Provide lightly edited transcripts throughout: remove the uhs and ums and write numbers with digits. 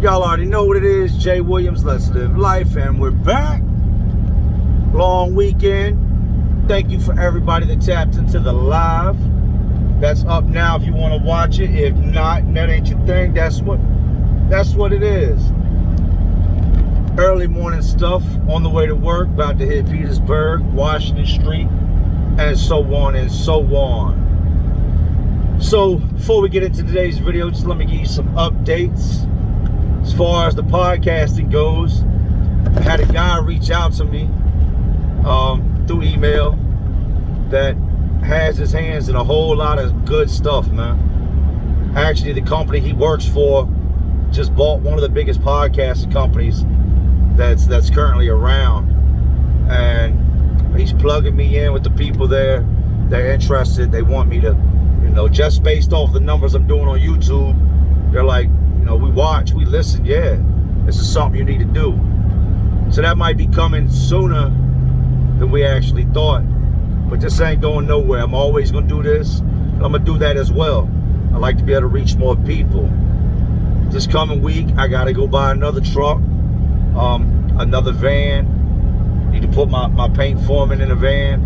Y'all already know what it is. Jay Williams, Let's Live Life, and we're back. Long weekend. Thank you for everybody that tapped into the live. That's up now if you want to watch it. If not, and that ain't your thing, that's what it is. Early morning stuff on the way to work, about to hit Petersburg, Washington Street, and so on and so on. So before we get into today's video, just let me give you some updates. As far as the podcasting goes, I had a guy reach out to me through email that has his hands in a whole lot of good stuff, man. Actually, the company he works for just bought one of the biggest podcasting companies that's currently around, and he's plugging me in with the people there. They're interested. They want me to, just based off the numbers I'm doing on YouTube, they're like, we watch, we listen, yeah, this is something you need to do. So that might be coming sooner than we actually thought, but this ain't going nowhere. I'm always gonna do this, and I'm gonna do that as well. I like to be able to reach more people. This coming week, I gotta go buy another truck, another van. Need to put my paint foreman in a van,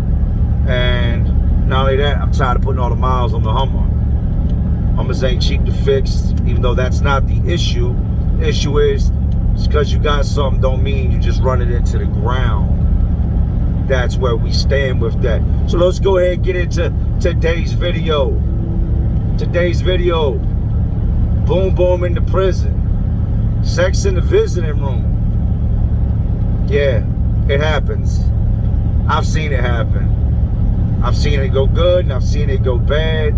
and not only that, I'm tired of putting all the miles on the Hummer. Hummers ain't cheap to fix, even though that's not the issue. The issue is, just because you got something don't mean you just run it into the ground. That's where we stand with that. So let's go ahead and get into today's video. Today's video, boom boom in the prison, sex in the visiting room. Yeah, it happens. I've seen it happen. I've seen it go good and I've seen it go bad.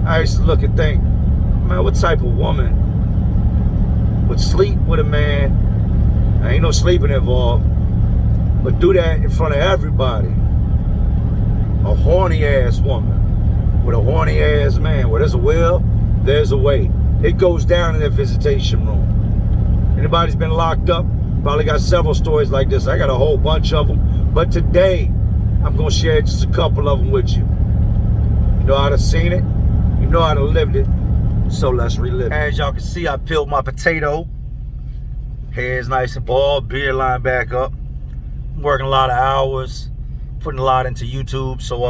I used to look and think, man, what type of woman would sleep with a man? There ain't no sleeping involved, but do that in front of everybody. A horny ass woman with a horny ass man. Where there's a will, there's a way. It goes down in that visitation room. Anybody's been locked up, probably got several stories like this. I got a whole bunch of them, but today I'm gonna share just a couple of them with you. You know how to seen it, you know how to lived it, so let's relive it. As y'all can see, I peeled my potato. Hair's nice and bald, beard line back up. I'm working a lot of hours, putting a lot into YouTube, so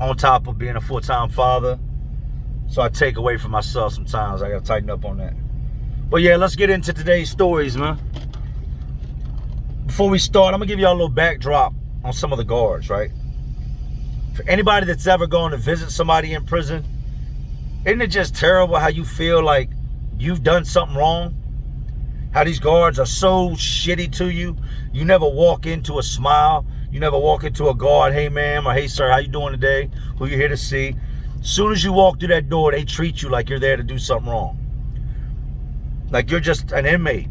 on top of being a full-time father, so I take away from myself sometimes. I gotta tighten up on that. But yeah, let's get into today's stories, man. Before we start, I'm gonna give y'all a little backdrop on some of the guards, right? For anybody that's ever gone to visit somebody in prison, isn't it just terrible how you feel like you've done something wrong? How these guards are so shitty to you. You never walk into a smile. You never walk into a guard, hey ma'am, or hey sir, how you doing today? Who you here to see? As soon as you walk through that door, they treat you like you're there to do something wrong. Like you're just an inmate.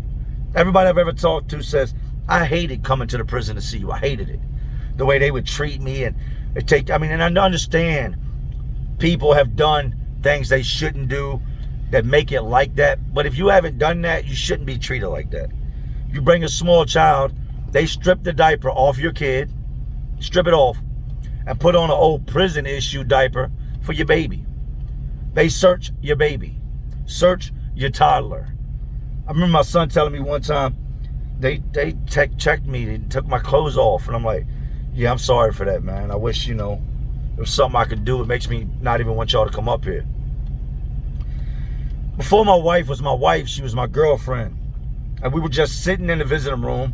Everybody I've ever talked to says, I hated coming to the prison to see you. I hated it. The way they would treat me, and and I understand people have done things they shouldn't do that make it like that. But if you haven't done that, you shouldn't be treated like that. You bring a small child, they strip the diaper off your kid, strip it off, and put on an old prison issue diaper for your baby. They search your baby, search your toddler. I remember my son telling me one time, they checked me, they took my clothes off, and I'm like, yeah, I'm sorry for that, man. I wish, there was something I could do. It makes me not even want y'all to come up here. Before my wife was my wife, she was my girlfriend. And we were just sitting in the visiting room.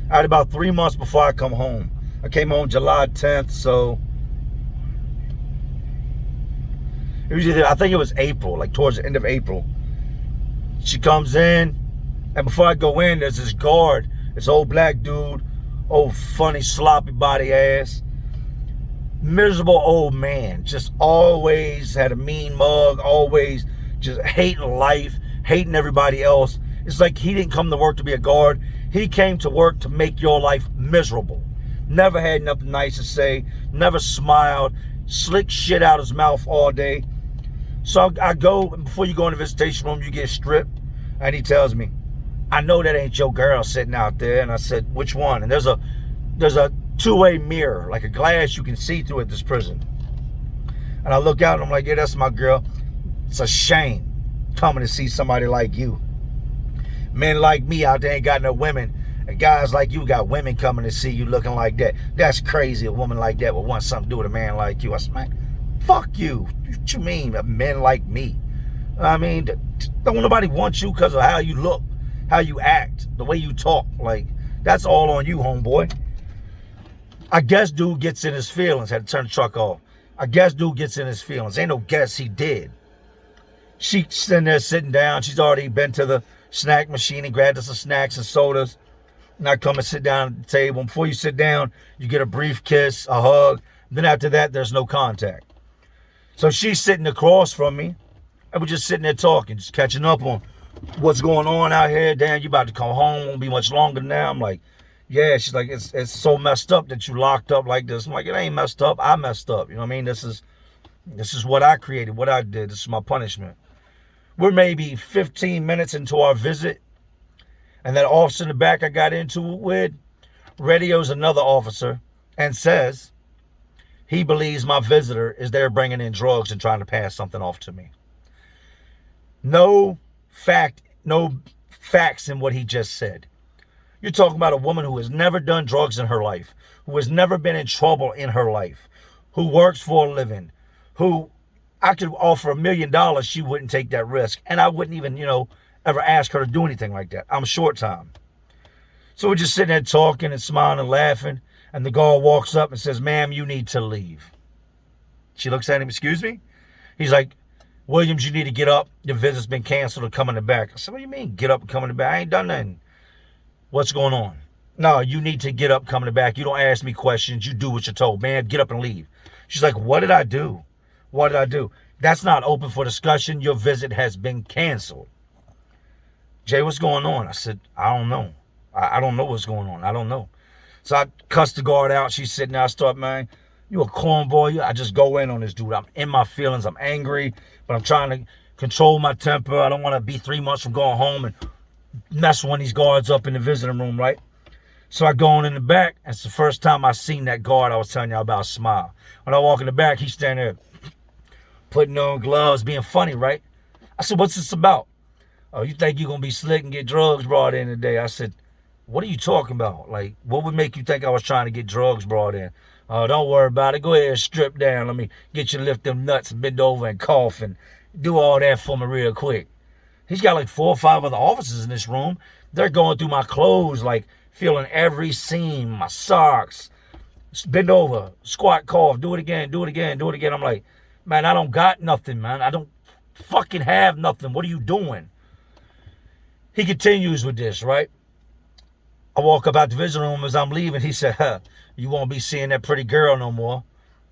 I had about 3 months before I come home. I came home July 10th, so it was I think it was April, like towards the end of April. She comes in, and before I go in, there's this guard, this old black dude, old funny sloppy body ass, miserable old man, just always had a mean mug, always just hating life, hating everybody else. It's like he didn't come to work to be a guard. He came to work to make your life miserable. Never had nothing nice to say, never smiled, slick shit out his mouth all day. So I go, and before you go in the visitation room, you get stripped, and he tells me, I know that ain't your girl sitting out there. And I said, which one? And there's a two-way mirror, like a glass you can see through at this prison. And I look out and I'm like, yeah, that's my girl. It's a shame coming to see somebody like you. Men like me out there ain't got no women. And guys like you got women coming to see you looking like that. That's crazy. A woman like that would want something to do with a man like you. I said, man, fuck you. What you mean, a man like me? I mean, don't nobody want you because of how you look, how you act, the way you talk. Like, that's all on you, homeboy. I guess dude gets in his feelings. Had to turn the truck off. I guess dude gets in his feelings. Ain't no guess he did. She's sitting there sitting down. She's already been to the snack machine and grabbed us some snacks and sodas. And I come and sit down at the table. And before you sit down, you get a brief kiss, a hug. Then after that, there's no contact. So she's sitting across from me. And we're just sitting there talking, just catching up on what's going on out here. Damn, you about to come home. Won't be much longer now. I'm like, yeah. She's like, it's so messed up that you locked up like this. I'm like, it ain't messed up. I messed up. You know what I mean? This is what I created, what I did. This is my punishment. We're maybe 15 minutes into our visit. And that officer in the back I got into it with radios another officer and says he believes my visitor is there bringing in drugs and trying to pass something off to me. No facts in what he just said. You're talking about a woman who has never done drugs in her life, who has never been in trouble in her life, who works for a living, who I could offer $1 million, she wouldn't take that risk. And I wouldn't even, ever ask her to do anything like that. I'm short time. So we're just sitting there talking and smiling and laughing. And the guard walks up and says, ma'am, you need to leave. She looks at him, excuse me? He's like, Williams, you need to get up. Your visit's been canceled or come in the back. I said, what do you mean get up and come in the back? I ain't done nothing. What's going on? No, you need to get up, come in the back. You don't ask me questions. You do what you're told. Man, get up and leave. She's like, what did I do? What did I do? That's not open for discussion. Your visit has been canceled. Jay, what's going on? I said, I don't know. I don't know what's going on. I don't know. So I cussed the guard out. She's sitting there. I start, man, you a cornball. I just go in on this dude. I'm in my feelings. I'm angry, but I'm trying to control my temper. I don't want to be 3 months from going home and mess one of these guards up in the visiting room, right? So I go on in the back. And it's the first time I seen that guard I was telling y'all about smile. When I walk in the back, he's standing there putting on gloves, being funny, right? I said, what's this about? Oh, you think you're going to be slick and get drugs brought in today? I said, what are you talking about? Like, what would make you think I was trying to get drugs brought in? Oh, don't worry about it. Go ahead and strip down. Let me get you to lift them nuts and bend over and cough and do all that for me real quick. He's got like 4 or 5 other officers in this room. They're going through my clothes, like feeling every seam, my socks. Bend over, squat, cough, do it again, do it again, do it again. I'm like, man, I don't got nothing, man. I don't fucking have nothing. What are you doing? He continues with this, right? I walk up out the visiting room as I'm leaving. He said, you won't be seeing that pretty girl no more.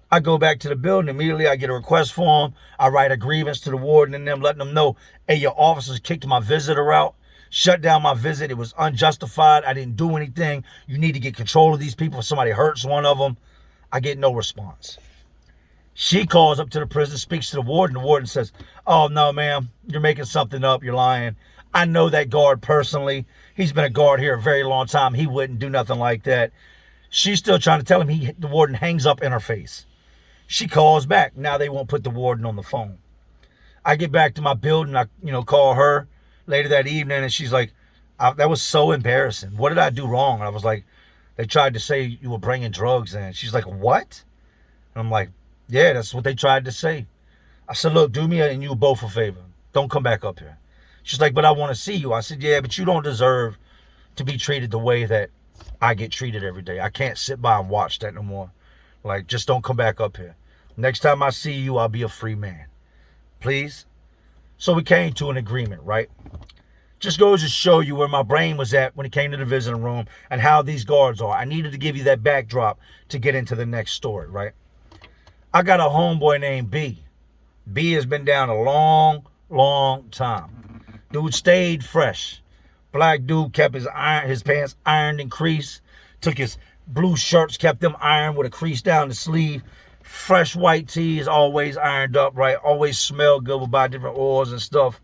I go back to the building. Immediately, I get a request form. I write a grievance to the warden and them, letting them know, hey, your officers kicked my visitor out, shut down my visit. It was unjustified. I didn't do anything. You need to get control of these people if somebody hurts one of them. I get no response. She calls up to the prison, speaks to the warden. The warden says, oh, no, ma'am, you're making something up. You're lying. I know that guard personally. He's been a guard here a very long time. He wouldn't do nothing like that. She's still trying to tell him. The warden hangs up in her face. She calls back. Now they won't put the warden on the phone. I get back to my building. I, call her later that evening, and she's like, that was so embarrassing. What did I do wrong? And I was like, they tried to say you were bringing drugs in. She's like, what? And I'm like, yeah, that's what they tried to say. I said, look, do me and you both a favor. Don't come back up here. She's like, but I want to see you. I said, yeah, but you don't deserve to be treated the way that I get treated every day. I can't sit by and watch that no more. Like, just don't come back up here. Next time I see you, I'll be a free man. Please? So we came to an agreement, right? Just goes to show you where my brain was at when it came to the visiting room and how these guards are. I needed to give you that backdrop to get into the next story, right? I got a homeboy named B. B has been down a long time. Dude stayed fresh. Black dude kept his pants ironed and creased. Took his blue shirts, kept them ironed with a crease down the sleeve. Fresh white tees, always ironed up, right? Always smelled good. We'll buy different oils and stuff.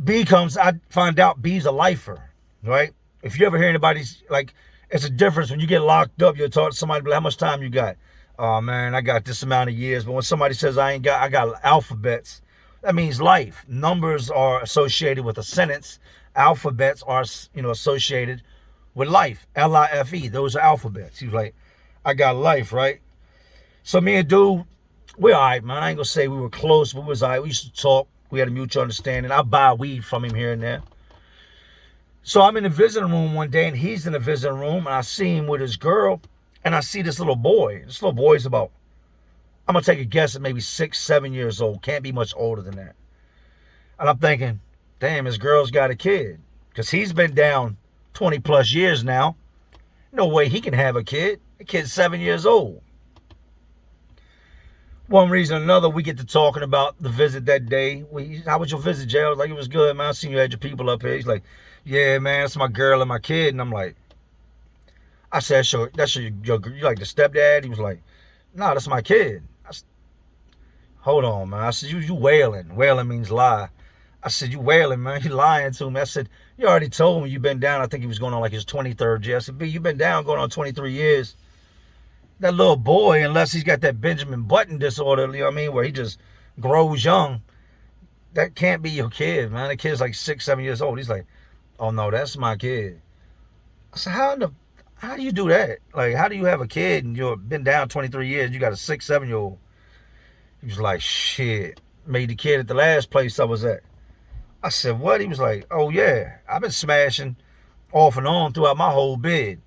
B comes, I find out B's a lifer, right? If you ever hear anybody's, like, it's a difference. When you get locked up, you'll talk to somebody, like, how much time you got? Oh, man, I got this amount of years. But when somebody says I got alphabets, That means life. Numbers are associated with a sentence. Alphabets are, associated with life. L-I-F-E. Those are alphabets. He was like, I got life, right? So me and dude, we're all right, man. I ain't gonna say we were close, but we was all right. We used to talk. We had a mutual understanding. I buy weed from him here and there. So I'm in the visiting room one day, and he's in the visiting room, and I see him with his girl, and I see this little boy. This little boy's about, I'm going to take a guess at maybe 6, 7 years old. Can't be much older than that. And I'm thinking, damn, his girl's got a kid. Because he's been down 20 plus years now. No way he can have a kid. The kid's 7 years old. One reason or another, we get to talking about the visit that day. How was your visit, Jay? I was like, it was good, man. I seen you had your people up here. He's like, yeah, man, it's my girl and my kid. And I'm like, I said, that's you like the stepdad? He was like, no, that's my kid. I said, hold on, man. I said, you wailing. Wailing means lie. I said, you wailing, man. You lying to me. I said, you already told me you've been down. I think he was going on like his 23rd year. I said, B, you've been down going on 23 years. That little boy, unless he's got that Benjamin Button disorder, you know what I mean, where he just grows young, that can't be your kid, man. The kid's like 6, 7 years old. He's like, oh no, that's my kid. I said, how do you do that? Like, how do you have a kid and you've been down 23 years, you got a 6, 7-year-old? He was like, shit, made the kid at the last place I was at. I said, what? He was like, oh yeah, I've been smashing off and on throughout my whole bid.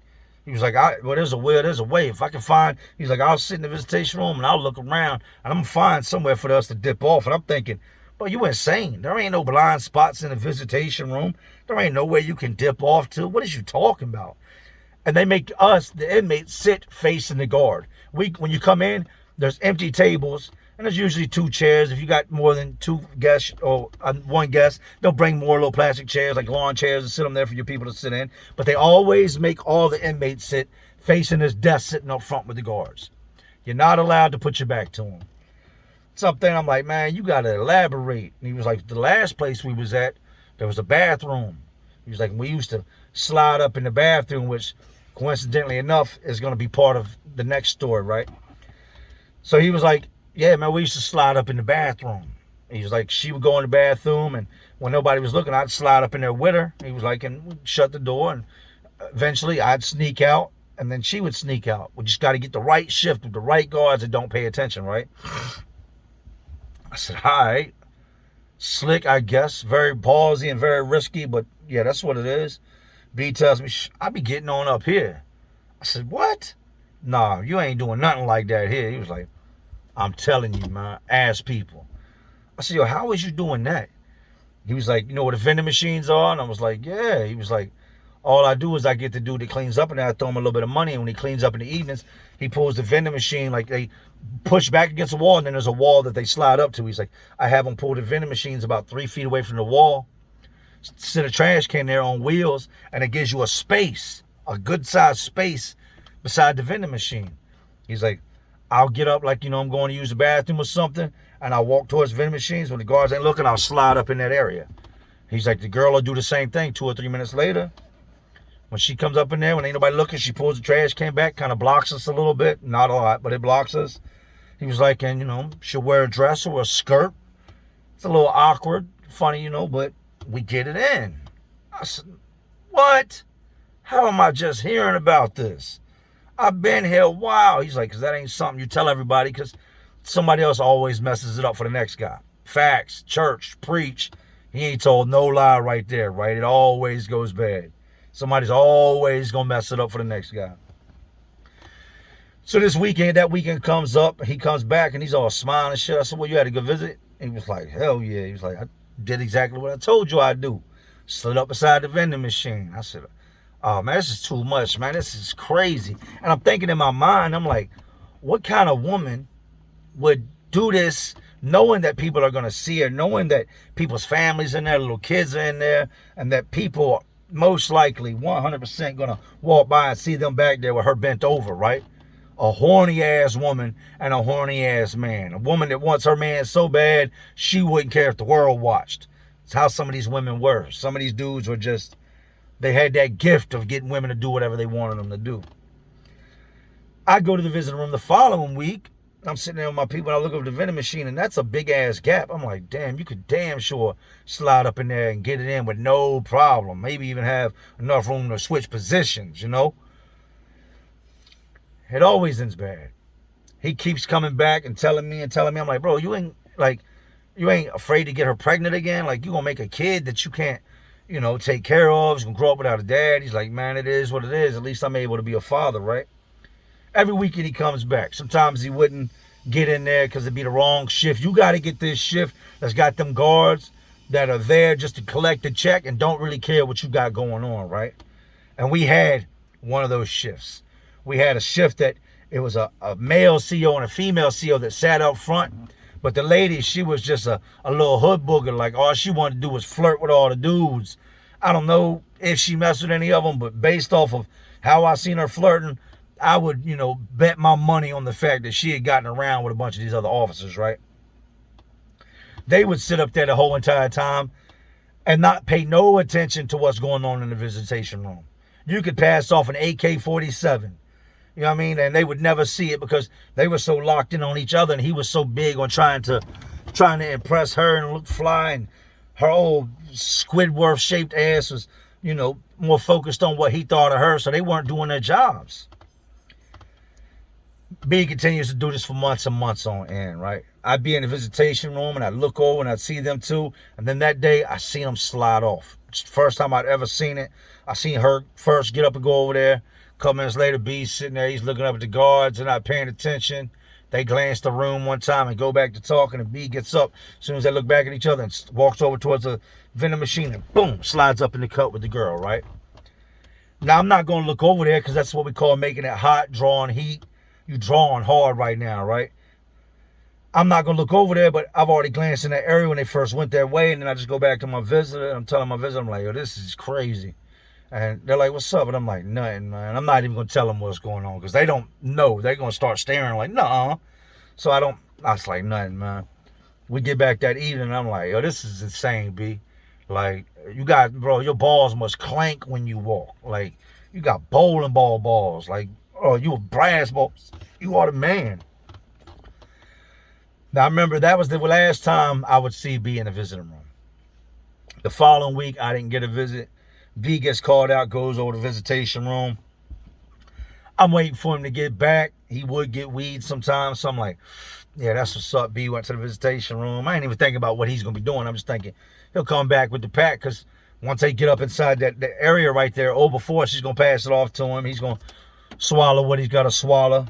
He was like, well, there's a will, there's a way. If I can find, he's like, I'll sit in the visitation room and I'll look around and I'm going to find somewhere for us to dip off. And I'm thinking, but you insane. There ain't no blind spots in the visitation room. There ain't no way you can dip off to. What is you talking about? And they make us, the inmates, sit facing the guard. When you come in, there's empty tables, and there's usually 2 chairs. If you got more than 2 guests or 1 guest, they'll bring more little plastic chairs, like lawn chairs, and sit them there for your people to sit in. But they always make all the inmates sit facing this desk sitting up front with the guards. You're not allowed to put your back to them. Something I'm like, man, you got to elaborate. And he was like, the last place we was at, there was a bathroom. He was like, we used to slide up in the bathroom, which coincidentally enough is going to be part of the next story, right? So he was like, yeah, man, we used to slide up in the bathroom. He was like, she would go in the bathroom, and when nobody was looking, I'd slide up in there with her. He was like, and we'd shut the door, and eventually I'd sneak out, and then she would sneak out. We just got to get the right shift with the right guards that don't pay attention, right? I said, all right. Slick, I guess. Very ballsy and very risky, but yeah, that's what it is. B tells me, I be getting on up here. I said, what? Nah, you ain't doing nothing like that here. He was like, I'm telling you, man, ask people. I said, yo, how is you doing that? He was like, you know where the vending machines are? And I was like, yeah. He was like, all I do is I get the dude that cleans up, and I throw him a little bit of money. And when he cleans up in the evenings, he pulls the vending machine, like they push back against the wall, and then there's a wall that they slide up to. He's like, I have them pull the vending machines about 3 feet away from the wall, sit a trash can there on wheels, and it gives you a space, a good sized space beside the vending machine. He's like, I'll get up like, I'm going to use the bathroom or something, and I'll walk towards vending machines. When the guards ain't looking, I'll slide up in that area. He's like, the girl will do the same thing 2 or 3 minutes later. When she comes up in there, when ain't nobody looking, she pulls the trash can back, kind of blocks us a little bit. Not a lot, but it blocks us. He was like, and, she'll wear a dress or a skirt. It's a little awkward, funny, but we get it in. I said, what? How am I just hearing about this? I've been here a while. He's like, because that ain't something you tell everybody, because somebody else always messes it up for the next guy. Facts, church, preach. He ain't told no lie right there, right? It always goes bad. Somebody's always going to mess it up for the next guy. So that weekend comes up, he comes back, and he's all smiling and shit. I said, well, you had a good visit? And he was like, hell yeah. He was like, I did exactly what I told you I'd do. Slid up beside the vending machine. I said, oh, man, this is too much, man. This is crazy. And I'm thinking in my mind, I'm like, what kind of woman would do this knowing that people are going to see her, knowing that people's families in there, little kids are in there, and that people most likely 100% going to walk by and see them back there with her bent over, right? A horny-ass woman and a horny-ass man. A woman that wants her man so bad, she wouldn't care if the world watched. It's how some of these women were. Some of these dudes were just, they had that gift of getting women to do whatever they wanted them to do. I go to the visiting room the following week, I'm sitting there with my people, and I look over the vending machine, and that's a big-ass gap. I'm like, damn, you could damn sure slide up in there and get it in with no problem. Maybe even have enough room to switch positions, you know? It always ends bad. He keeps coming back and telling me. I'm like, bro, you ain't afraid to get her pregnant again? Like, you gonna make a kid that you can't, take care of? She's gonna grow up without a dad? He's like, man, it is what it is. At least I'm able to be a father, right? Every weekend he comes back. Sometimes he wouldn't get in there because it'd be the wrong shift. You got to get this shift that's got them guards that are there just to collect the check and don't really care what you got going on, right? And we had one of those shifts. We had a shift that it was a male CO and a female CO that sat up front. But the lady, she was just a little hood booger. Like, all she wanted to do was flirt with all the dudes. I don't know if she messed with any of them, but based off of how I seen her flirting, I would, bet my money on the fact that she had gotten around with a bunch of these other officers, right? They would sit up there the whole entire time and not pay no attention to what's going on in the visitation room. You could pass off an AK-47, you know what I mean? And they would never see it because they were so locked in on each other, and he was so big on trying to impress her and look fly, and her old Squidward-shaped ass was, more focused on what he thought of her, so they weren't doing their jobs. B continues to do this for months and months on end, right? I'd be in the visitation room and I'd look over and I'd see them too. And then that day I seen them slide off. It's the first time I'd ever seen it. I seen her first get up and go over there. A couple minutes later, B's sitting there. He's looking up at the guards and not paying attention. They glance the room one time and go back to talking, and B gets up as soon as they look back at each other and walks over towards the vending machine and boom, slides up in the cut with the girl, right? Now I'm not going to look over there because that's what we call making it hot, drawing heat. You drawing hard right now, right? I'm not going to look over there, but I've already glanced in that area when they first went that way, and then I just go back to my visitor, and I'm telling my visitor, I'm like, yo, this is crazy. And they're like, what's up? And I'm like, nothing, man. I'm not even going to tell them what's going on because they don't know. They're going to start staring like, nuh-uh. So I was like, nothing, man. We get back that evening, and I'm like, yo, this is insane, B. Like, bro, your balls must clank when you walk. Like, you got bowling ball balls. Like, oh, you a brass balls. You are the man. Now, I remember that was the last time I would see B in the visiting room. The following week, I didn't get a visit. B gets called out, goes over to the visitation room. I'm waiting for him to get back. He would get weed sometimes. So I'm like, yeah, that's what's up. B went to the visitation room. I ain't even thinking about what he's going to be doing. I'm just thinking he'll come back with the pack because once they get up inside that area right there, before she's going to pass it off to him. He's going to swallow what he's got to swallow.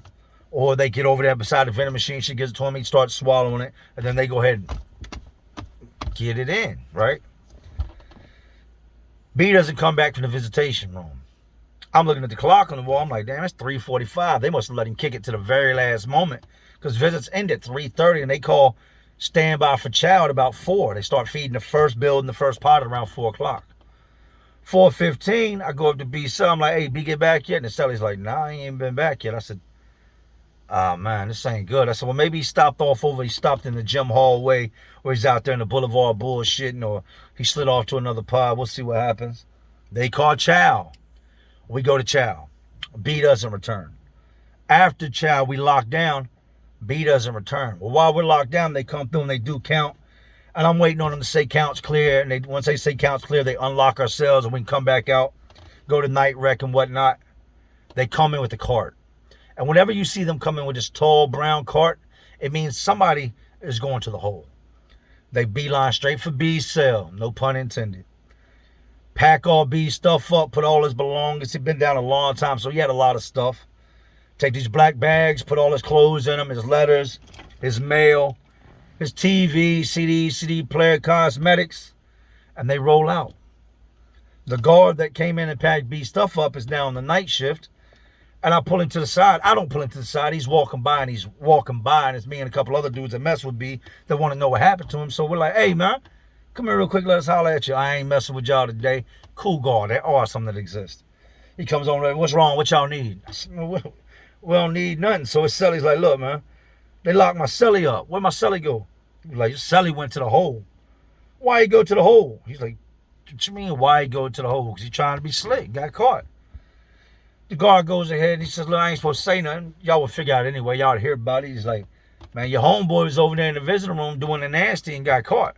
Or they get over there beside the vending machine. She gives it to him. He starts swallowing it. And then they go ahead and get it in, right? B doesn't come back from the visitation room. I'm looking at the clock on the wall. I'm like, damn, it's 3:45. They must have let him kick it to the very last moment because visits end at 3:30 and they call standby for chow at about 4. They start feeding the first build and the first pot at around 4 o'clock. 4:15, I go up to B's cell. I'm like, hey, B, get back yet? And the celly's like, nah, he ain't been back yet. I said, oh, man, this ain't good. I said, well, maybe he stopped in the gym hallway or he's out there in the boulevard bullshitting or he slid off to another pod. We'll see what happens. They call chow. We go to chow. B doesn't return. After chow, we lock down. B doesn't return. Well, while we're locked down, they come through and they do count. And I'm waiting on them to say count's clear. And once they say count's clear, they unlock our cells and we can come back out, go to night rec and whatnot. They come in with the cart. And whenever you see them come in with this tall brown cart, it means somebody is going to the hole. They beeline straight for B's cell. No pun intended. Pack all B's stuff up, put all his belongings. He'd been down a long time, so he had a lot of stuff. Take these black bags, put all his clothes in them, his letters, his mail, his TV, CD player, cosmetics, and they roll out. The guard that came in and packed B's stuff up is now on the night shift, and I pull him to the side. I don't pull him to the side. He's walking by, and it's me and a couple other dudes that mess with B that want to know what happened to him. So we're like, hey, man, come here real quick. Let us holler at you. I ain't messing with y'all today. Cool guard. There are some that exist. He comes on, what's wrong? What y'all need? I said, we don't need nothing. So his celly's like, look, man, they locked my celly up. Where'd my celly go? He's like, your celly went to the hole. Why he go to the hole? He's like, what you mean, why he go to the hole? Because he's trying to be slick. Got caught. The guard goes ahead and he says, look, I ain't supposed to say nothing. Y'all will figure out anyway. Y'all hear about it. He's like, Man, your homeboy was over there in the visiting room doing the nasty and got caught.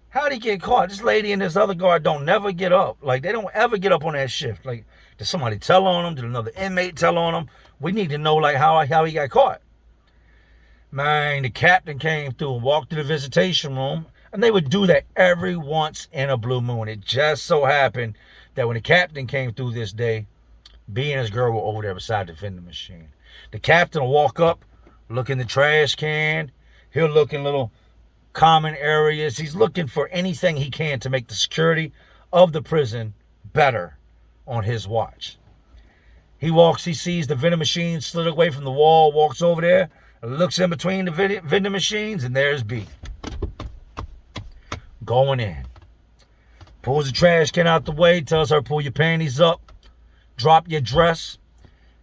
How'd he get caught? This lady and this other guard don't never get up. Like, they don't ever get up on that shift. Like, did somebody tell on him? Did another inmate tell on him? We need to know, like, how he got caught. Man, the captain came through and walked to the visitation room, and they would do that every once in a blue moon. It just so happened that when the captain came through this day, B and his girl were over there beside the vending machine. The captain will walk up, look in the trash can. He'll look in little common areas. He's looking for anything he can to make the security of the prison better on his watch. He sees the vending machine slid away from the wall, walks over there, looks in between the vending machines, and there's B. Going in. Pulls the trash can out the way, tells her, pull your panties up, drop your dress.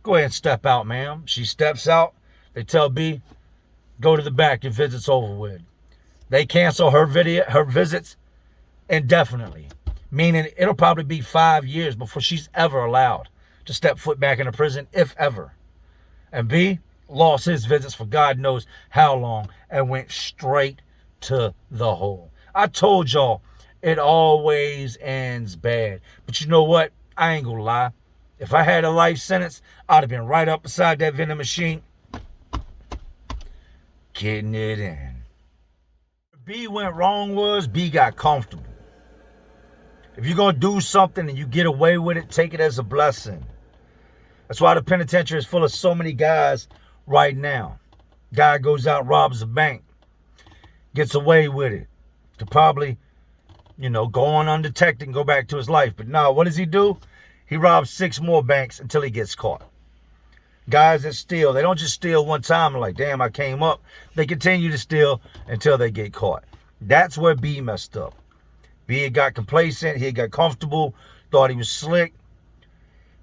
Go ahead and step out, ma'am. She steps out. They tell B, go to the back, your visit's over with. They cancel her visits indefinitely, meaning it'll probably be 5 years before she's ever allowed to step foot back in the prison, if ever. And B lost his visits for God knows how long and went straight to the hole. I told y'all, it always ends bad. But you know what? I ain't gonna lie. If I had a life sentence, I'd have been right up beside that vending machine, getting it in. B went wrong was B got comfortable. If you're going to do something and you get away with it, take it as a blessing. That's why the penitentiary is full of so many guys right now. Guy goes out, robs a bank, gets away with it to probably, go on undetected and go back to his life. But now, what does he do? He robs 6 more banks until he gets caught. Guys that steal, they don't just steal one time and like, damn, I came up. They continue to steal until they get caught. That's where B messed up. B had got complacent. He had got comfortable, thought he was slick,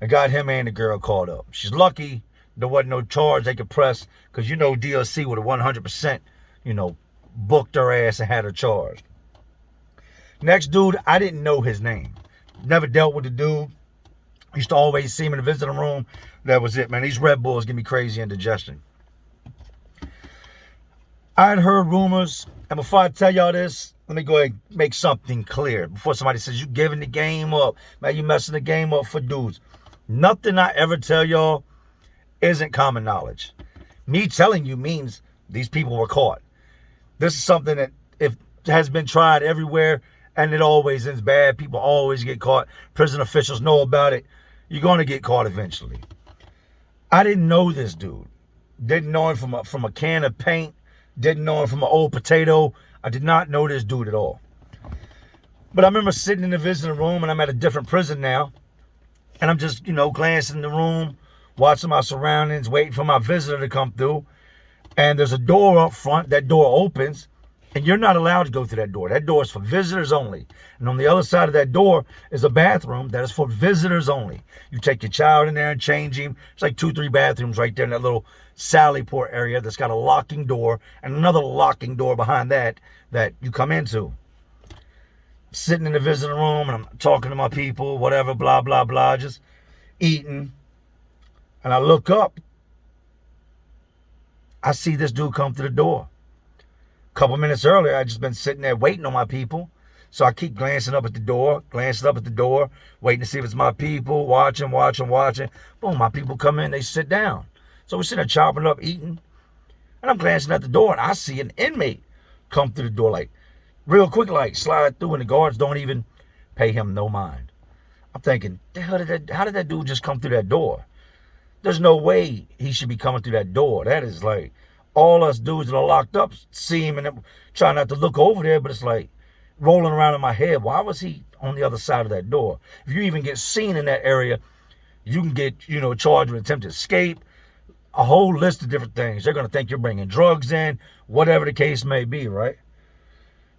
and got him and the girl caught up. She's lucky there wasn't no charge they could press because, DLC would have 100%, booked her ass and had her charged. Next dude, I didn't know his name. Never dealt with the dude. Used to always see him in the visiting room. That was it, man. These Red Bulls give me crazy indigestion. I had heard rumors, and before I tell y'all this, let me go ahead and make something clear. Before somebody says, you giving the game up, man, you messing the game up for dudes. Nothing I ever tell y'all isn't common knowledge. Me telling you means these people were caught. This is something that if has been tried everywhere, and it always ends bad. People always get caught. Prison officials know about it. You're going to get caught eventually. I didn't know this dude. Didn't know him from a can of paint. Didn't know him from an old potato. I did not know this dude at all. But I remember sitting in the visiting room, and I'm at a different prison now. And I'm just, glancing in the room, watching my surroundings, waiting for my visitor to come through. And there's a door up front. That door opens. And you're not allowed to go through that door. That door is for visitors only. And on the other side of that door is a bathroom that is for visitors only. You take your child in there and change him. It's like 2-3 bathrooms right there in that little sally port area that's got a locking door and another locking door behind that you come into. Sitting in the visiting room and I'm talking to my people, whatever, blah, blah, blah, just eating. And I look up. I see this dude come through the door. Couple minutes earlier, I just been sitting there waiting on my people. So I keep glancing up at the door, waiting to see if it's my people, watching. Boom, my people come in, they sit down. So we're sitting there chopping up, eating. And I'm glancing at the door, and I see an inmate come through the door, like, real quick, like, slide through, and the guards don't even pay him no mind. I'm thinking, how did that dude just come through that door? There's no way he should be coming through that door. That is like, all us dudes that are locked up see him and try not to look over there, but it's like rolling around in my head. Why was he on the other side of that door? If you even get seen in that area, you can get, charged with attempted escape, a whole list of different things. They're going to think you're bringing drugs in, whatever the case may be, right?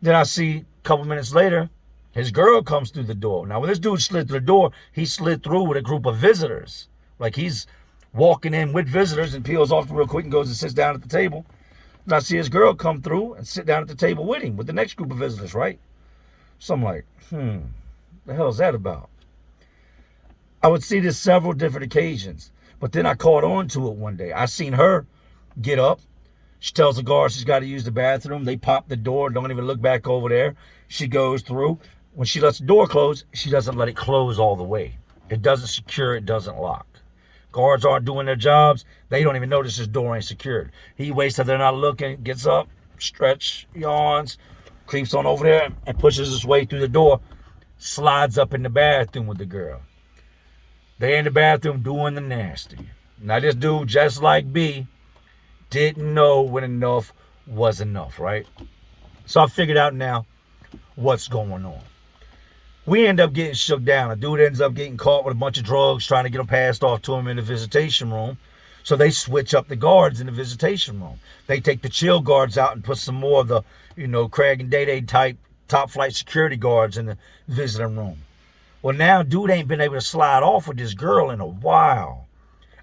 Then I see a couple minutes later, his girl comes through the door. Now, when this dude slid through the door, he slid through with a group of visitors. Like he's walking in with visitors and peels off real quick and goes and sits down at the table. And I see his girl come through and sit down at the table with him, with the next group of visitors, right? So I'm like, the hell is that about? I would see this several different occasions, but then I caught on to it one day. I seen her get up, She tells the guard she's got to use the bathroom. They pop the door, don't even look back over there. She goes through. When she lets the door close, she doesn't let it close all the way. It doesn't secure, it doesn't lock. Guards aren't doing their jobs. They don't even notice his door ain't secured. He waits till they're not looking, gets up, stretch, yawns, creeps on over there and pushes his way through the door, slides up in the bathroom with the girl. They in the bathroom doing the nasty. Now this dude, just like B, didn't know when enough was enough, right? So I figured out now what's going on. We end up getting shook down. A dude ends up getting caught with a bunch of drugs, trying to get them passed off to him in the visitation room. So they switch up the guards in the visitation room. They take the chill guards out and put some more of the, Craig and Day type top flight security guards in the visiting room. Well, now dude ain't been able to slide off with this girl in a while.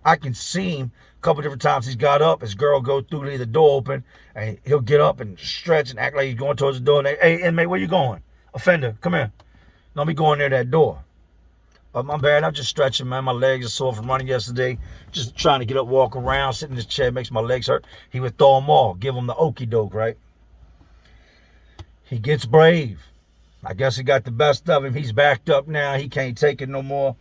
I can see him a couple different times he's got up. His girl go through, leave the door open, and he'll get up and stretch and act like he's going towards the door. And hey, inmate, where you going? Offender, come here. Don't be going near that door. My bad, I'm just stretching, man. My legs are sore from running yesterday. Just trying to get up, walk around, sit in this chair, makes my legs hurt. He would throw them off, give him the okie doke, right? He gets brave. I guess he got the best of him. He's backed up now. He can't take it no more.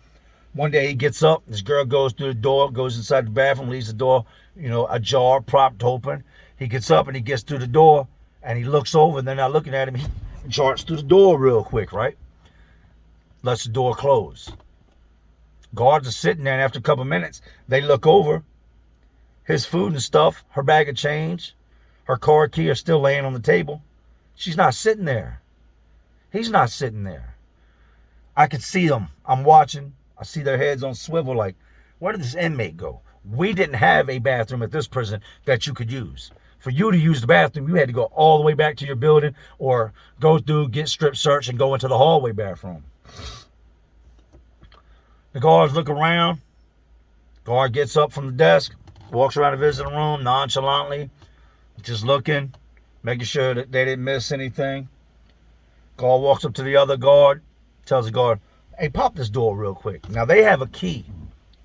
One day he gets up. This girl goes through the door, goes inside the bathroom, leaves the door, ajar, propped open. He gets up and he gets through the door and he looks over and they're not looking at him. He jarts through the door real quick, right? Lets the door close. Guards are sitting there and after a couple of minutes, they look over. His food and stuff, her bag of change, her car key are still laying on the table. She's not sitting there. He's not sitting there. I could see them. I'm watching. I see their heads on swivel like, where did this inmate go? We didn't have a bathroom at this prison that you could use. For you to use the bathroom, you had to go all the way back to your building or go through, get strip search, and go into the hallway bathroom. The guards look around. Guard gets up from the desk, walks around the visiting room nonchalantly, just looking, making sure that they didn't miss anything. Guard walks up to the other guard, tells the guard, hey, pop this door real quick. Now, they have a key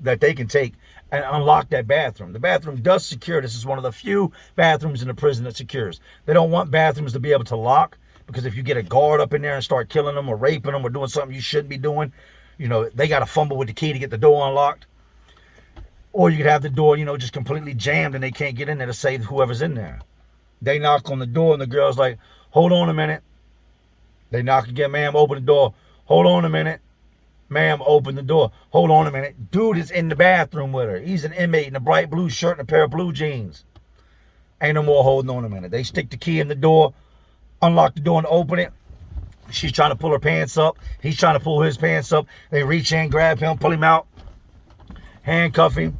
that they can take and unlock that bathroom. The bathroom does secure. This is one of the few bathrooms in the prison that secures. They don't want bathrooms to be able to lock because if you get a guard up in there and start killing them or raping them or doing something you shouldn't be doing, they got to fumble with the key to get the door unlocked. Or you could have the door, just completely jammed and they can't get in there to save whoever's in there. They knock on the door and the girl's like, hold on a minute. They knock again, ma'am, open the door. Hold on a minute. Ma'am, open the door. Hold on a minute. Dude is in the bathroom with her. He's an inmate in a bright blue shirt and a pair of blue jeans. Ain't no more holding on a minute. They stick the key in the door, unlock the door and open it. She's trying to pull her pants up. He's trying to pull his pants up. They reach in, grab him, pull him out, handcuff him,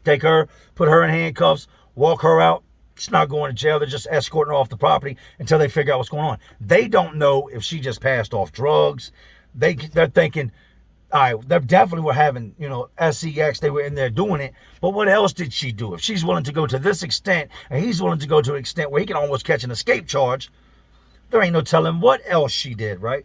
take her, put her in handcuffs, walk her out. She's not going to jail. They're just escorting her off the property until they figure out what's going on. They don't know if she just passed off drugs. They're thinking, all right, they definitely were having, sex. They were in there doing it. But what else did she do? If she's willing to go to this extent and he's willing to go to an extent where he can almost catch an escape charge, there ain't no telling what else she did, right?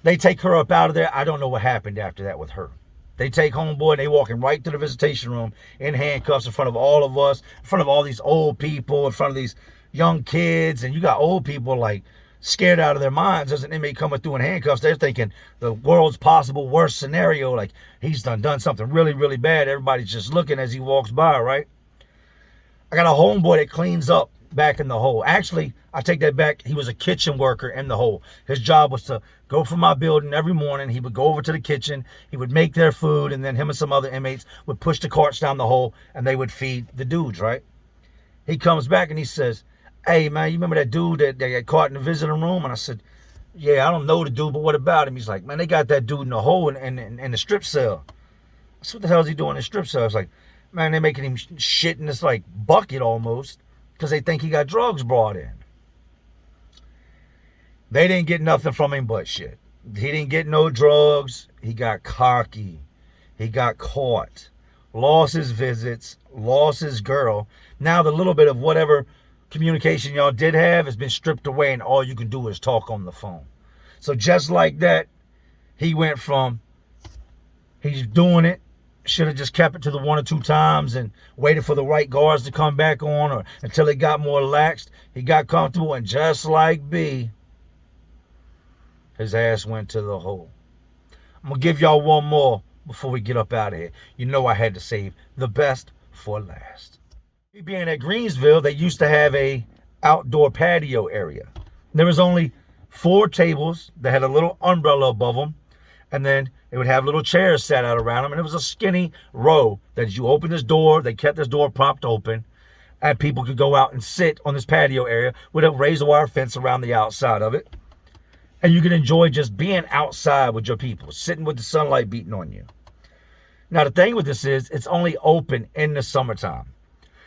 They take her up out of there. I don't know what happened after that with her. They take homeboy and they walk him right to the visitation room in handcuffs in front of all of us, in front of all these old people, in front of these young kids. And you got old people like scared out of their minds. There's an inmate coming through in handcuffs. They're thinking the world's possible worst scenario. Like he's done something really, really bad. Everybody's just looking as he walks by, right? I got a homeboy that cleans up back in the hole. Actually, I take that back. He was a kitchen worker in the hole. His job was to go from my building every morning. He would go over to the kitchen. He would make their food. And then him and some other inmates would push the carts down the hole and they would feed the dudes, right? He comes back and he says, hey, man, you remember that dude that got caught in the visiting room? And I said, yeah, I don't know the dude, but what about him? He's like, man, they got that dude in the hole in the strip cell. I said, what the hell is he doing in the strip cell? I was like, man, they're making him shit in this like bucket almost because they think he got drugs brought in. They didn't get nothing from him but shit. He didn't get no drugs. He got cocky. He got caught. Lost his visits. Lost his girl. Now the little bit of whatever communication y'all did have has been stripped away and all you can do is talk on the phone. So just like that, he went from he's doing it, Should have just kept it to the 1 or 2 times and waited for the right guards to come back on, or until it got more relaxed. He got comfortable, and just like B, his ass went to the hole. I'm going to give y'all one more before we get up out of here. You know I had to save the best for last. Me being at Greensville, they used to have a outdoor patio area. There was only 4 tables that had a little umbrella above them, and then they would have little chairs set out around them, and it was a skinny row that you open this door, they kept this door propped open, and people could go out and sit on this patio area with a razor wire fence around the outside of it. And you can enjoy just being outside with your people, sitting with the sunlight beating on you. Now, the thing with this is, it's only open in the summertime.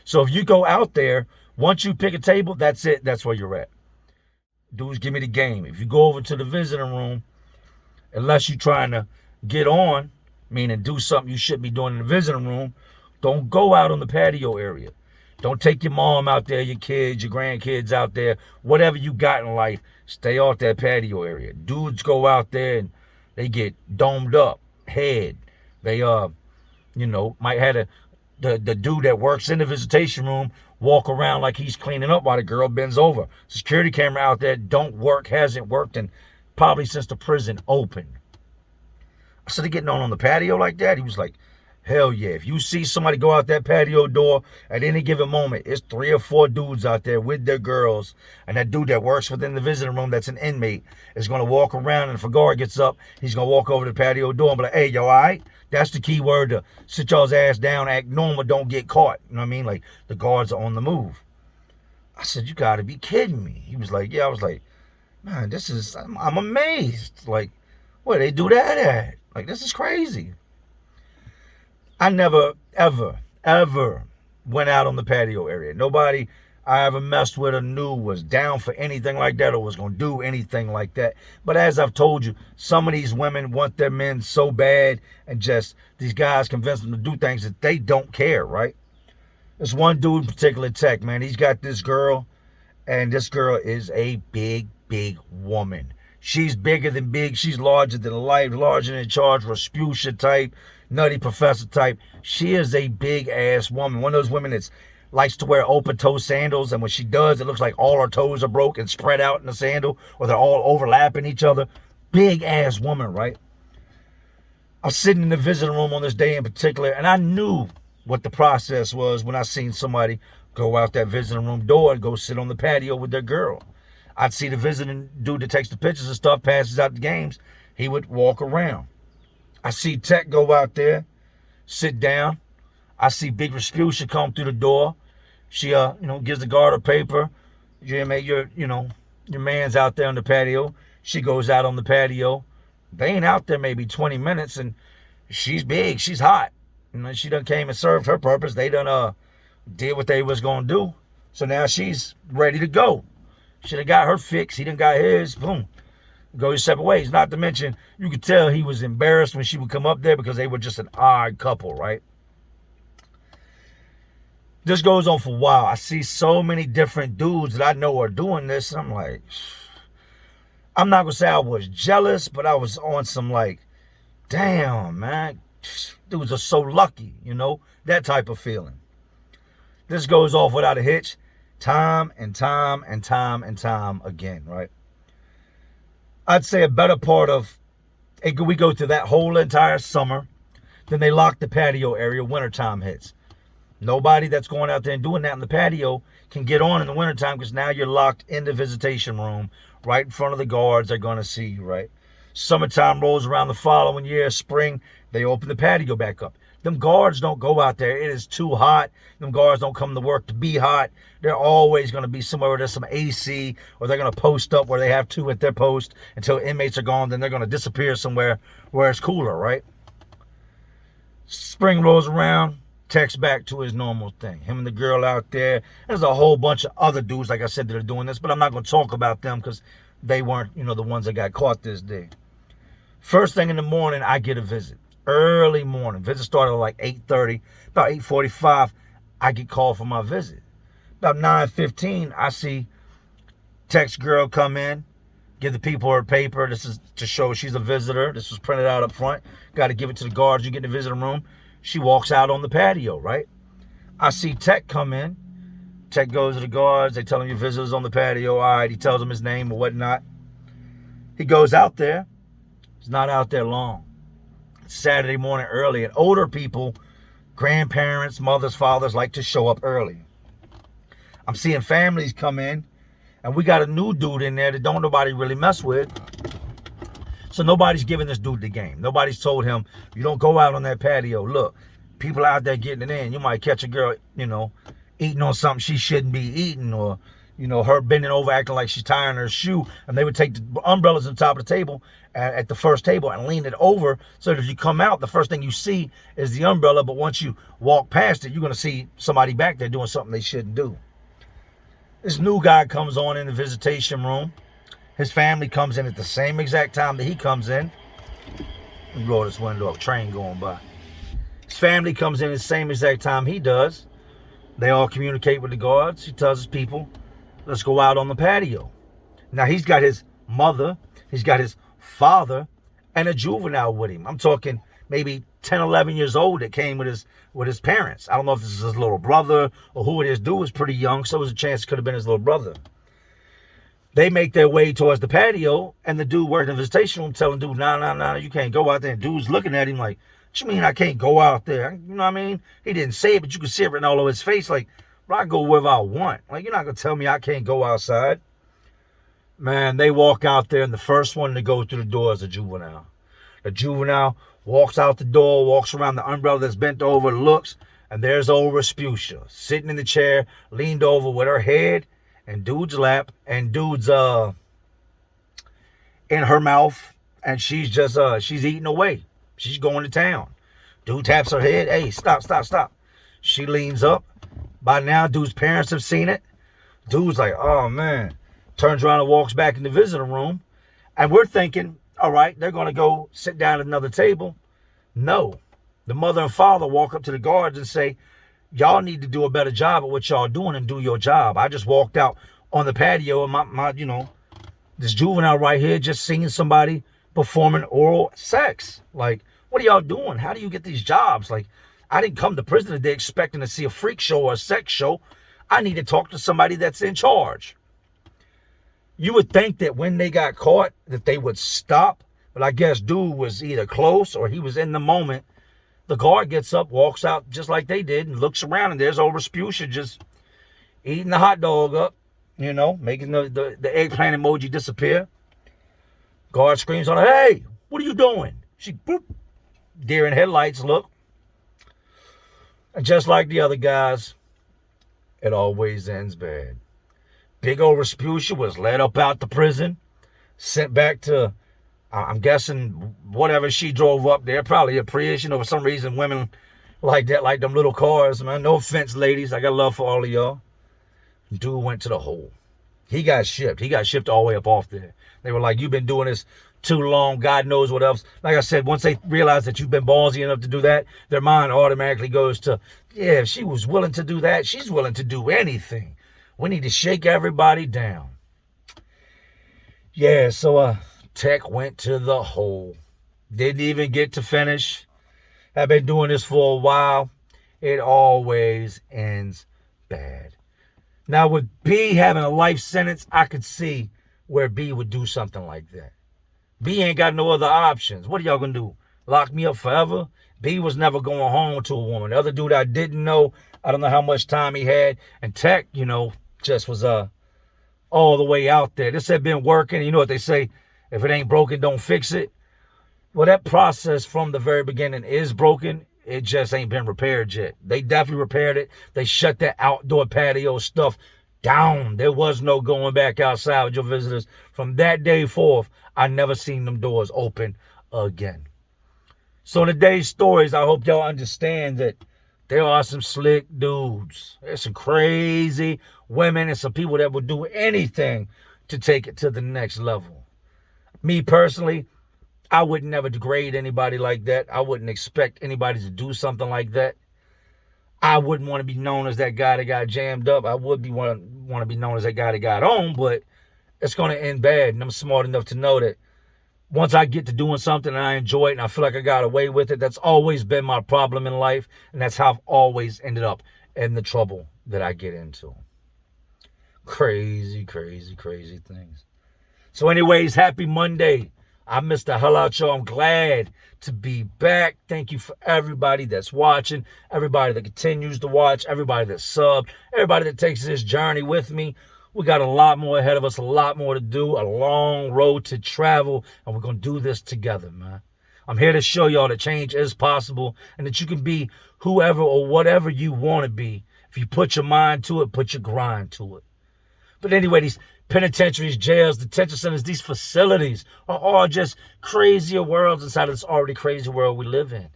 So if you go out there, once you pick a table, that's it. That's where you're at. Dudes, give me the game. If you go over to the visiting room, unless you're trying to get on, meaning do something you shouldn't be doing in the visiting room, don't go out on the patio area. Don't take your mom out there, your kids, your grandkids out there, whatever you got in life, stay off that patio area. Dudes go out there and they get domed up, head. They, might have the dude that works in the visitation room walk around like he's cleaning up while the girl bends over. Security camera out there don't work, hasn't worked, and probably since the prison opened. I started getting on the patio like that. He was like, hell yeah. If you see somebody go out that patio door at any given moment, it's 3 or 4 dudes out there with their girls. And that dude that works within the visiting room that's an inmate is going to walk around, and if a guard gets up, he's going to walk over to the patio door and be like, hey, yo, all right? That's the key word to sit y'all's ass down, act normal, don't get caught. You know what I mean? Like, the guards are on the move. I said, you got to be kidding me. He was like, yeah. I was like, man, I'm amazed. Like, where they do that at? Like, this is crazy. I never, ever, ever went out on the patio area. Nobody I ever messed with or knew was down for anything like that or was going to do anything like that. But as I've told you, some of these women want their men so bad, and just these guys convince them to do things that they don't care, right? There's one dude in particular, Tech, man. He's got this girl, and this girl is a big, big woman. She's bigger than big. She's larger than life, larger than charge, Rasputia type, nutty professor type. She is a big ass woman. One of those women that likes to wear open toe sandals, and when she does, it looks like all her toes are broke and spread out in the sandal, or they're all overlapping each other. Big ass woman, right? I was sitting in the visiting room on this day in particular, and I knew what the process was when I seen somebody go out that visiting room door and go sit on the patio with their girl. I'd see the visiting dude that takes the pictures and stuff, passes out the games. He would walk around. I see Tech go out there, sit down. I see Big Rasputia come through the door. She, gives the guard a paper. Your man's out there on the patio. She goes out on the patio. They ain't out there maybe 20 minutes, and she's big. She's hot. She done came and served her purpose. They done did what they was gonna do. So now she's ready to go. She done got her fix. He done got his. Boom. Go your separate ways. Not to mention, you could tell he was embarrassed when she would come up there because they were just an odd couple, right? This goes on for a while. I see so many different dudes that I know are doing this. And I'm like, I'm not going to say I was jealous, but I was on some like, damn, man. Dudes are so lucky, that type of feeling. This goes off without a hitch. Time and time and time and time again, right? I'd say a better part of, we go through that whole entire summer, then they lock the patio area, wintertime hits. Nobody that's going out there and doing that in the patio can get on in the wintertime because now you're locked in the visitation room right in front of the guards. They're going to see you, right? Summertime rolls around the following year, spring, they open the patio back up. Them guards don't go out there. It is too hot. Them guards don't come to work to be hot. They're always going to be somewhere where there's some AC, or they're going to post up where they have to at their post until inmates are gone. Then they're going to disappear somewhere where it's cooler, right? Spring rolls around, Tech's back to his normal thing. Him and the girl out there. There's a whole bunch of other dudes, like I said, that are doing this, but I'm not going to talk about them because they weren't, the ones that got caught this day. First thing in the morning, I get a visit. Early morning. Visit started at like 8:30. About 8:45, I get called for my visit. About 9:15, I see Tech's girl come in, give the people her paper. This is to show she's a visitor. This was printed out up front. Got to give it to the guards. You get in the visiting room. She walks out on the patio, right? I see Tech come in. Tech goes to the guards. They tell him your visitor's on the patio. All right, he tells him his name or whatnot. He goes out there. He's not out there long. It's Saturday morning early, and older people, grandparents, mothers, fathers, like to show up early. I'm seeing families come in, and we got a new dude in there that don't nobody really mess with. So nobody's giving this dude the game. Nobody's told him, you don't go out on that patio. Look, people out there getting it in. You might catch a girl, eating on something she shouldn't be eating, or, her bending over acting like she's tying her shoe. And they would take the umbrellas on top of the table at the first table and lean it over so that if you come out, the first thing you see is the umbrella. But once you walk past it, you're going to see somebody back there doing something they shouldn't do. This new guy comes on in the visitation room. His family comes in at the same exact time that he comes in. Let me blow this window up, train going by. His family comes in at the same exact time he does. They all communicate with the guards. He tells his people, let's go out on the patio. Now he's got his mother, he's got his father, and a juvenile with him. I'm talking maybe 10, 11 years old that came with his parents. I don't know if this is his little brother or who it is. Dude was pretty young, so there was a chance it could have been his little brother. They make their way towards the patio, and the dude working in the visitation room telling dude, nah, you can't go out there. And dude's looking at him like, what you mean I can't go out there? You know what I mean? He didn't say it, but you could see it written all over his face. Like, well, I go wherever I want. Like, you're not going to tell me I can't go outside. Man, they walk out there, and the first one to go through the door is a juvenile. The juvenile walks out the door, walks around the umbrella that's bent over, looks, and there's old Respucia sitting in the chair, leaned over with her head in dude's lap, and dude's in her mouth, and she's just she's eating away. She's going to town. Dude taps her head. Hey, stop. She leans up. By now, dude's parents have seen it. Dude's like, oh man. Turns around and walks back in the visitor room. And we're thinking, all right, they're going to go sit down at another table. No. The mother and father walk up to the guards and say, y'all need to do a better job at what y'all doing and do your job. I just walked out on the patio and my this juvenile right here just seeing somebody performing oral sex. Like, what are y'all doing? How do you get these jobs? Like, I didn't come to prison today expecting to see a freak show or a sex show. I need to talk to somebody that's in charge. You would think that when they got caught that they would stop, but I guess dude was either close or he was in the moment. The guard gets up, walks out just like they did, and looks around, and there's old Respucia just eating the hot dog up, making the eggplant emoji disappear. Guard screams on her, hey, what are you doing? She, boop, deer in headlights, look. And just like the other guys, it always ends bad. Big old Respucia was led up out to prison, sent back to, I'm guessing, whatever she drove up there, probably a Prius. For some reason, women like that, like them little cars, man. No offense, ladies. I got love for all of y'all. Dude went to the hole. He got shipped. He got shipped all the way up off there. They were like, you've been doing this too long. God knows what else. Like I said, once they realize that you've been ballsy enough to do that, their mind automatically goes to, yeah, if she was willing to do that, she's willing to do anything. We need to shake everybody down. Yeah, so Tech went to the hole. Didn't even get to finish. I've been doing this for a while. It always ends bad. Now, with B having a life sentence, I could see where B would do something like that. B ain't got no other options. What are y'all going to do? Lock me up forever? B was never going home to a woman. The other dude I didn't know, I don't know how much time he had. And Tech, just was all the way out there. This had been working. You know what they say, if it ain't broken, don't fix it. Well, that process from the very beginning is broken. It just ain't been repaired yet. They definitely repaired it. They shut that outdoor patio stuff down. There was no going back outside with your visitors. From that day forth, I never seen them doors open again. So in today's stories, I hope y'all understand that there are some slick dudes. There's some crazy women and some people that will do anything to take it to the next level. Me personally, I would never degrade anybody like that. I wouldn't expect anybody to do something like that. I wouldn't want to be known as that guy that got jammed up. I would want to be known as that guy that got on, but it's going to end bad. And I'm smart enough to know that once I get to doing something and I enjoy it and I feel like I got away with it, that's always been my problem in life. And that's how I've always ended up in the trouble that I get into. Crazy, crazy, crazy things. So anyways, happy Monday. I missed the hell out y'all. I'm glad to be back. Thank you for everybody that's watching, everybody that continues to watch, everybody that's subbed, everybody that takes this journey with me. We got a lot more ahead of us, a lot more to do, a long road to travel, and we're going to do this together, man. I'm here to show y'all that change is possible and that you can be whoever or whatever you want to be. If you put your mind to it, put your grind to it. But anyway, these penitentiaries, jails, detention centers, these facilities are all just crazier worlds inside of this already crazy world we live in.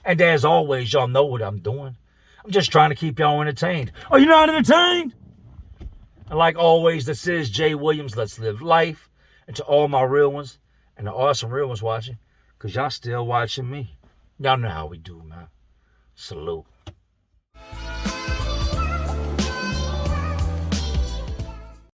And as always, y'all know what I'm doing. I'm just trying to keep y'all entertained. Are you not entertained? And like always, this is Jay Williams. Let's live life. And to all my real ones, and there are some real ones watching, because y'all still watching me. Y'all know how we do, man. Salute.